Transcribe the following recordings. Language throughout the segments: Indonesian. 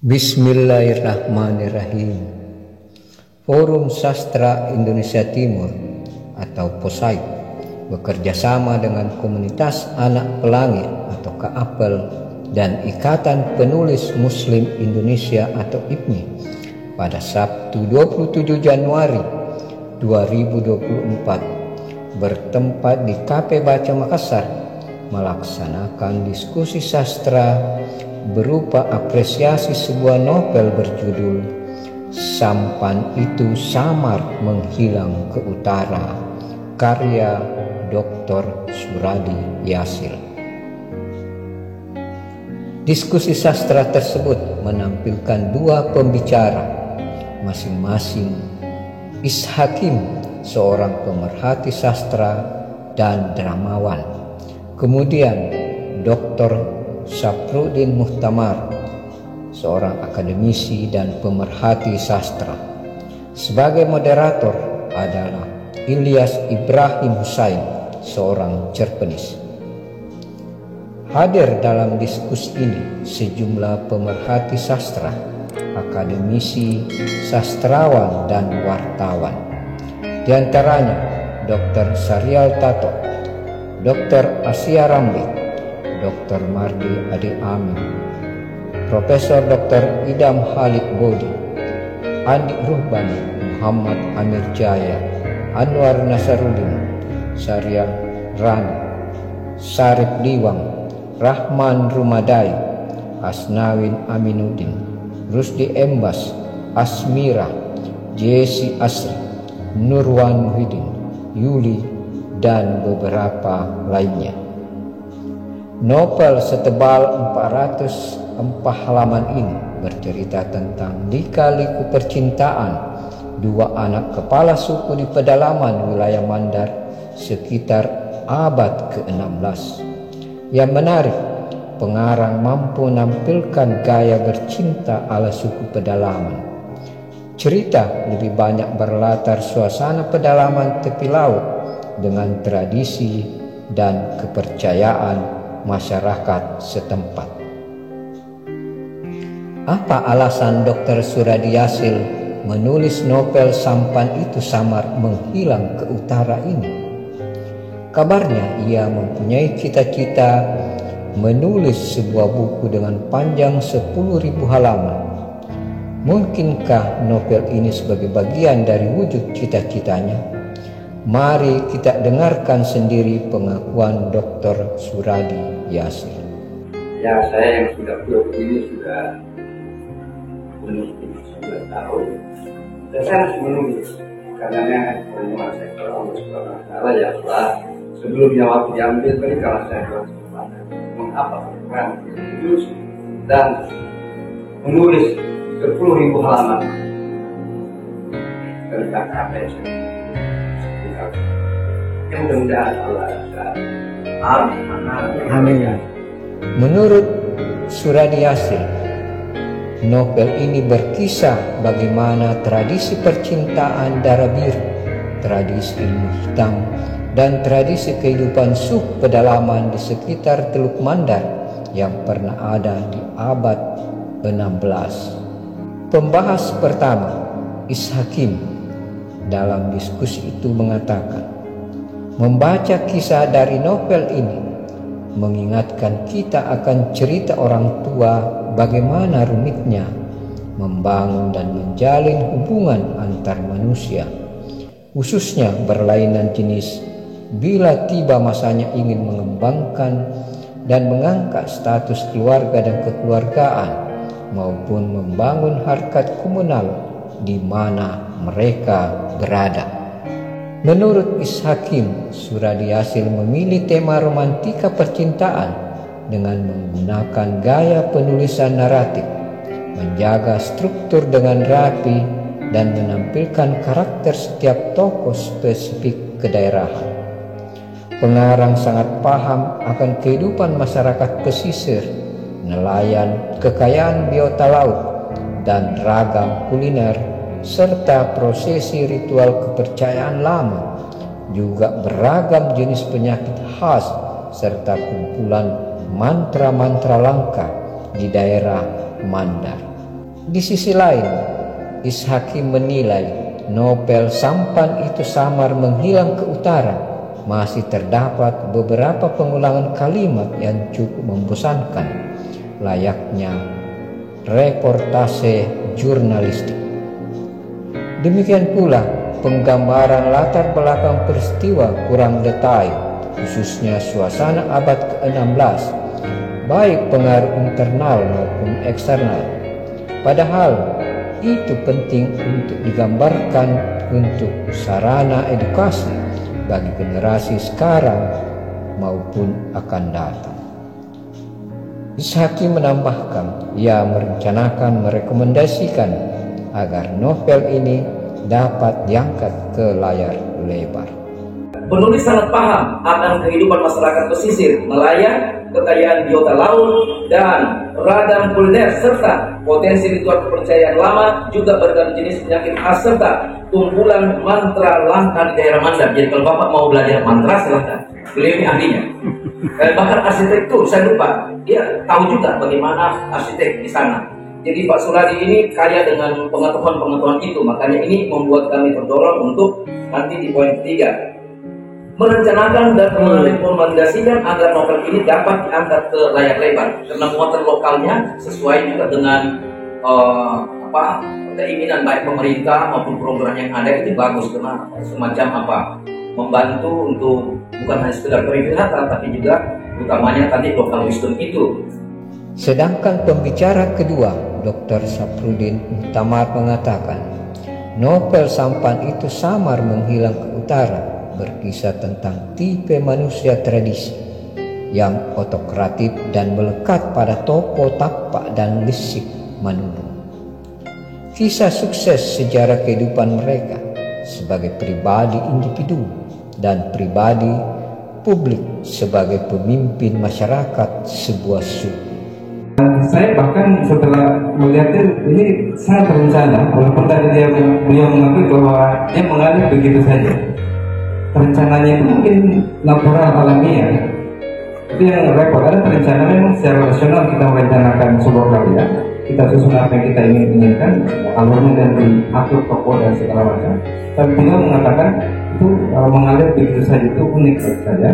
Bismillahirrahmanirrahim. Forum Sastra Indonesia Timur atau POSAIT bekerjasama dengan Komunitas Anak Pelangi atau KAPEL dan Ikatan Penulis Muslim Indonesia atau IPMI pada Sabtu 27 Januari 2024 bertempat di KP Baca Makassar melaksanakan diskusi sastra berupa apresiasi sebuah novel berjudul Sampan Itu Samar Menghilang ke Utara karya Dr. Suradi Yasil. Diskusi sastra tersebut menampilkan dua pembicara, masing-masing Ishakim, seorang pemerhati sastra dan dramawan, kemudian Dr. Syafruddin Muhtamar, seorang akademisi dan pemerhati sastra. Sebagai moderator adalah Ilyas Ibrahim Husain, seorang cerpenis. Hadir dalam diskusi ini sejumlah pemerhati sastra, akademisi, sastrawan, dan wartawan. Di antaranya Dr. Syarial Tato, Dr. Asia Ramli, Dr. Mardi Adi Amin, Profesor Dr. Idam Halid Bodi, Andi Ruhbani, Muhammad Amir Jaya, Anwar Nasaruddin, Syariah Rani, Sarip Diwang, Rahman Rumadai, Asnawin Aminuddin, Rusdi Embas, Asmira, Jesse Asri, Nurwan Muhyiddin, Yuli, dan beberapa lainnya. Novel setebal 404 halaman ini bercerita tentang lika-liku percintaan dua anak kepala suku di pedalaman wilayah Mandar sekitar abad ke-16. Yang menarik, pengarang mampu menampilkan gaya bercinta ala suku pedalaman. Cerita lebih banyak berlatar suasana pedalaman tepi laut dengan tradisi dan kepercayaan masyarakat setempat. Apa alasan Dr. Suradi Yasil menulis novel Sampan Itu Samar Menghilang ke Utara ini? Kabarnya ia mempunyai cita-cita menulis sebuah buku dengan panjang 10.000 halaman. Mungkinkah novel ini sebagai bagian dari wujud cita-citanya? Mari kita dengarkan sendiri pengakuan Dr. Suradi Yasil. Ya, saya yang sudah blog ini sudah menulis 19 tahun. Dan saya harus menulis karena permohonan saya kepada Allah Subhanahu wa Ta'ala ya Allah. Sebelumnya waktu diambil tadi kalau saya berkesempatan mengapa program menulis dan menulis 10.000 halaman tentang apa yang saya mudah-mudahan Allah amin. Menurut Suradi Yasil, novel ini berkisah bagaimana tradisi percintaan darah biru, tradisi ilmu hitam, dan tradisi kehidupan suku pedalaman di sekitar Teluk Mandar yang pernah ada di abad 16. Pembahas pertama, Ishakim, dalam diskusi itu mengatakan, membaca kisah dari novel ini mengingatkan kita akan cerita orang tua bagaimana rumitnya membangun dan menjalin hubungan antar manusia, khususnya berlainan jenis bila tiba masanya ingin mengembangkan dan mengangkat status keluarga dan kekeluargaan maupun membangun harkat komunal di mana mereka berada. Menurut Ishakim, Suradi Yasil memilih tema romantika percintaan dengan menggunakan gaya penulisan naratif, menjaga struktur dengan rapi, dan menampilkan karakter setiap tokoh spesifik kedaerahan. Pengarang sangat paham akan kehidupan masyarakat pesisir, nelayan, kekayaan biota laut, dan ragam kuliner, serta prosesi ritual kepercayaan lama, juga beragam jenis penyakit khas, serta kumpulan mantra-mantra langka di daerah Mandar. Di sisi lain, Ishaki menilai novel sampan itu samar menghilang ke utara. Masih terdapat beberapa pengulangan kalimat yang cukup membosankan, layaknya reportase jurnalistik. Demikian pula penggambaran latar belakang peristiwa kurang detail, khususnya suasana abad ke-16, baik pengaruh internal maupun eksternal. Padahal itu penting untuk digambarkan untuk sarana edukasi bagi generasi sekarang maupun akan datang. Ishaki menambahkan, ia merencanakan merekomendasikan agar novel ini dapat diangkat ke layar lebar. Penulis sangat paham akan kehidupan masyarakat pesisir, nelayan, kekayaan biota laut, dan ragam kuliner, serta potensi ritual kepercayaan lama, juga beragam jenis penyakit khas, serta kumpulan mantra langka di daerah Mandar. Jadi kalau Bapak mau belajar mantra, silahkan. Beliau ini ahlinya. Bahkan arsitektur, saya lupa, dia tahu juga bagaimana arsitek di sana. Jadi Pak Suradi ini kaya dengan pengetahuan-pengetahuan itu, makanya ini membuat kami terdorong untuk nanti di poin ketiga merencanakan dan merekomendasikan agar novel ini dapat diangkat ke layar lebar karena muatan lokalnya sesuai juga dengan keinginan baik pemerintah maupun program yang ada. Itu bagus karena semacam membantu untuk bukan hanya sekedar perwisata tapi juga utamanya tadi lokal wisdom itu. Sedangkan pembicara kedua, Dr. Saprudin Muhtamar, mengatakan novel sampan itu samar menghilang ke utara, berkisah tentang tipe manusia tradisi yang otokratif dan melekat pada tokoh tapak dan lisik Manunu. Kisah sukses sejarah kehidupan mereka sebagai pribadi individu dan pribadi publik sebagai pemimpin masyarakat sebuah suku. Saya bahkan setelah melihatnya ini sangat terencana, walaupun tadi beliau mengakui bahwa dia mengalir begitu saja. Rencananya itu mungkin natural, alamiah. Itu yang repot. Ada rencana memang secara rasional kita merencanakan sebuah karya, kita susun apa yang kita inginkan, alurnya dan diatur tokoh dan segala macam. Tapi beliau mengatakan itu mengalir begitu saja, itu unik saja.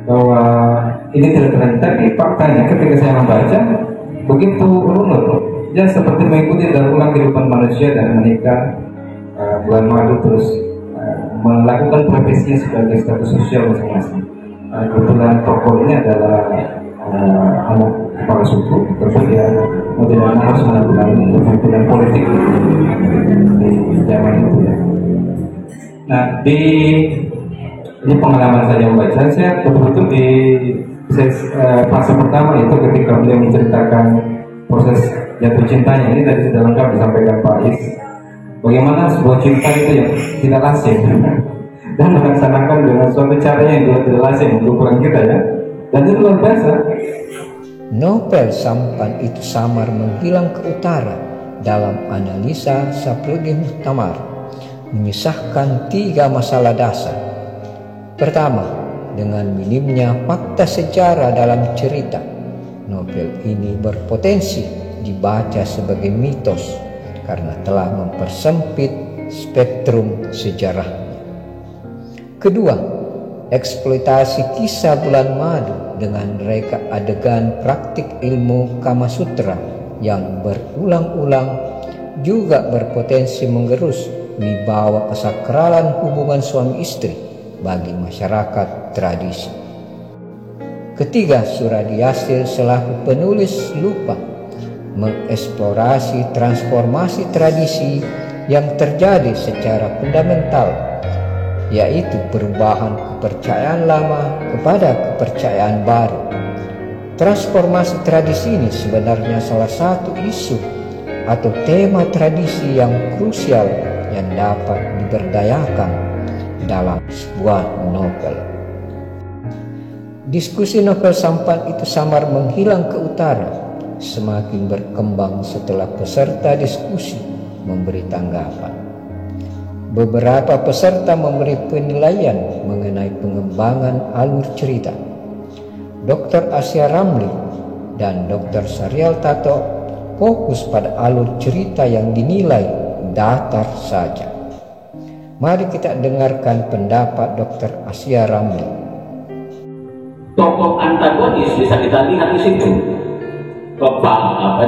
Bahwa ini tidak terencana, tapi faktanya ketika saya membaca begitu runut, dia seperti mengikuti dalam ulang kehidupan manusia dan menikah, bulan madu, terus melakukan profesinya sebagai status sosial masing-masing. Kebetulan tokoh ini adalah anak kepala suku, tentu dia mau tidak harus melakukan kepemimpinan politik di zaman itu ya. Nah, ini pengalaman saya membaca, saya betul-betul di fase pertama itu ketika beliau menceritakan proses jatuh cintanya. Ini tadi sudah lengkap disampaikan Pak Is, bagaimana sebuah cinta itu yang tidak lazim dan melaksanakan dengan suatu cara yang tidak lazim untuk ukuran kita ya, dan itu luar biasa. Novel sampan itu samar menghilang ke utara dalam analisa Saprudin Muhtamar menyisahkan 3 masalah dasar. Pertama, dengan minimnya fakta sejarah dalam cerita, novel ini berpotensi dibaca sebagai mitos karena telah mempersempit spektrum sejarahnya. Kedua, eksploitasi kisah bulan madu dengan reka adegan praktik ilmu Kama Sutra yang berulang-ulang juga berpotensi menggerus wibawa kesakralan hubungan suami istri bagi masyarakat tradisi. Ketiga, Suradi Yasir selaku penulis lupa mengeksplorasi transformasi tradisi yang terjadi secara fundamental, yaitu perubahan kepercayaan lama kepada kepercayaan baru. Transformasi tradisi ini sebenarnya salah satu isu atau tema tradisi yang krusial yang dapat diberdayakan dalam sebuah novel. Diskusi novel sampan itu samar menghilang ke utara semakin berkembang setelah peserta diskusi memberi tanggapan. Beberapa peserta memberi penilaian mengenai pengembangan alur cerita. Dr. Asia Ramli dan Dr. Syarial Tato fokus pada alur cerita yang dinilai datar saja. Mari kita dengarkan pendapat Dr. Asia Ramli. Tokoh antagonis bisa kita lihat di situ. Tokoh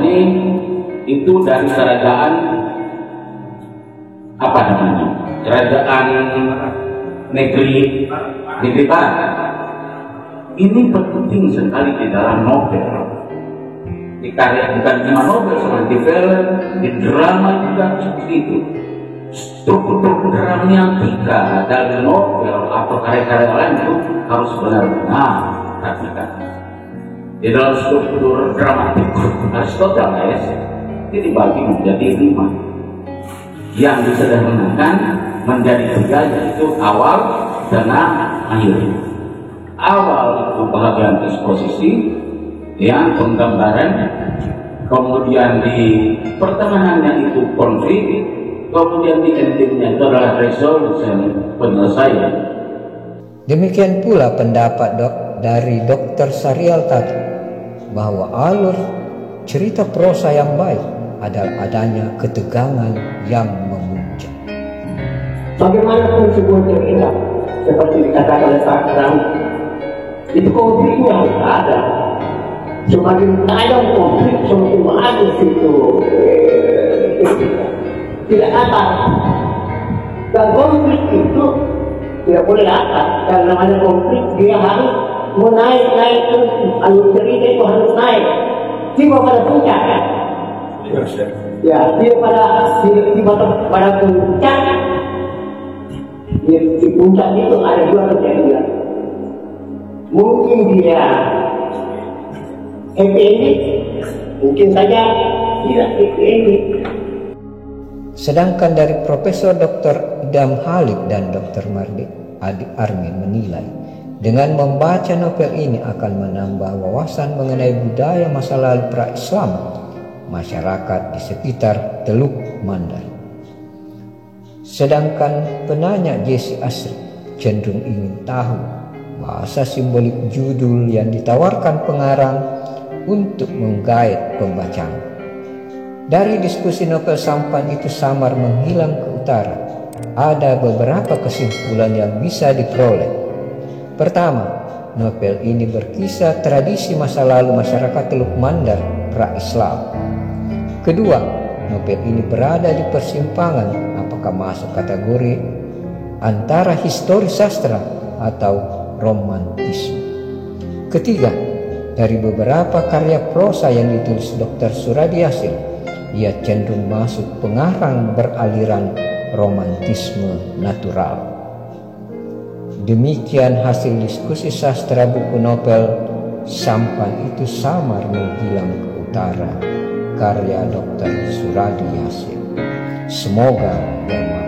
itu dari kerajaan kerajaan negeri barat. Ini penting sekali di dalam novel. Di karya bukan cuma novel, seperti di film, di drama juga seperti itu. Struktur dramatika dari novel atau karya-karya lain itu harus benar-benar perhatikan. Di dalam struktur dramatik Aristoteles itu dibagi menjadi 5. Yang disederhanakan menjadi 3, yaitu awal, tengah, akhir. Awal itu bagian eksposisi, yang penggambaran, kemudian di pertengahannya itu konflik, kemudian di endingnya itu adalah resolution, penyelesaian. Demikian pula pendapat dari Dr. Sarial tadi, bahwa alur cerita prosa yang baik adalah adanya ketegangan yang memuncak. Bagaimanapun sebuah cerita, seperti dikatakan oleh Pak Ram, itu konfliknya harus ada. Semakin tajam konflik, semakin bagus itu. Tidak atas. Dan konflik itu tidak boleh atas. Karena namanya konflik, dia harus menaik terus. Alur cerita itu harus naik. Tiba pada puncak. Ya, tiba pada puncak. Di puncak itu ada 2 kejadian. Mungkin dia happy ending, mungkin saja tidak happy ending. Sedangkan dari Profesor Dr. Idham Khalid dan Dr. Mardi Adi Armin menilai, dengan membaca novel ini akan menambah wawasan mengenai budaya masa lalu pra-Islam masyarakat di sekitar Teluk Mandar. Sedangkan penanya Jesse Asri cenderung ingin tahu bahasa simbolik judul yang ditawarkan pengarang untuk menggait pembacaan. Dari diskusi novel Sampan Itu Samar Menghilang ke Utara, ada beberapa kesimpulan yang bisa diperoleh. Pertama, novel ini berkisah tradisi masa lalu masyarakat Teluk Mandar pra-Islam. Kedua, novel ini berada di persimpangan apakah masuk kategori antara histori sastra atau romantisme. Ketiga, dari beberapa karya prosa yang ditulis Dr. Suradi Yasin, ia cenderung masuk pengarang beraliran romantisme natural. Demikian hasil diskusi sastra buku novel Sampan Itu Samar Menghilang ke Utara karya Dr. Suradi Yasin. Semoga bermanfaat.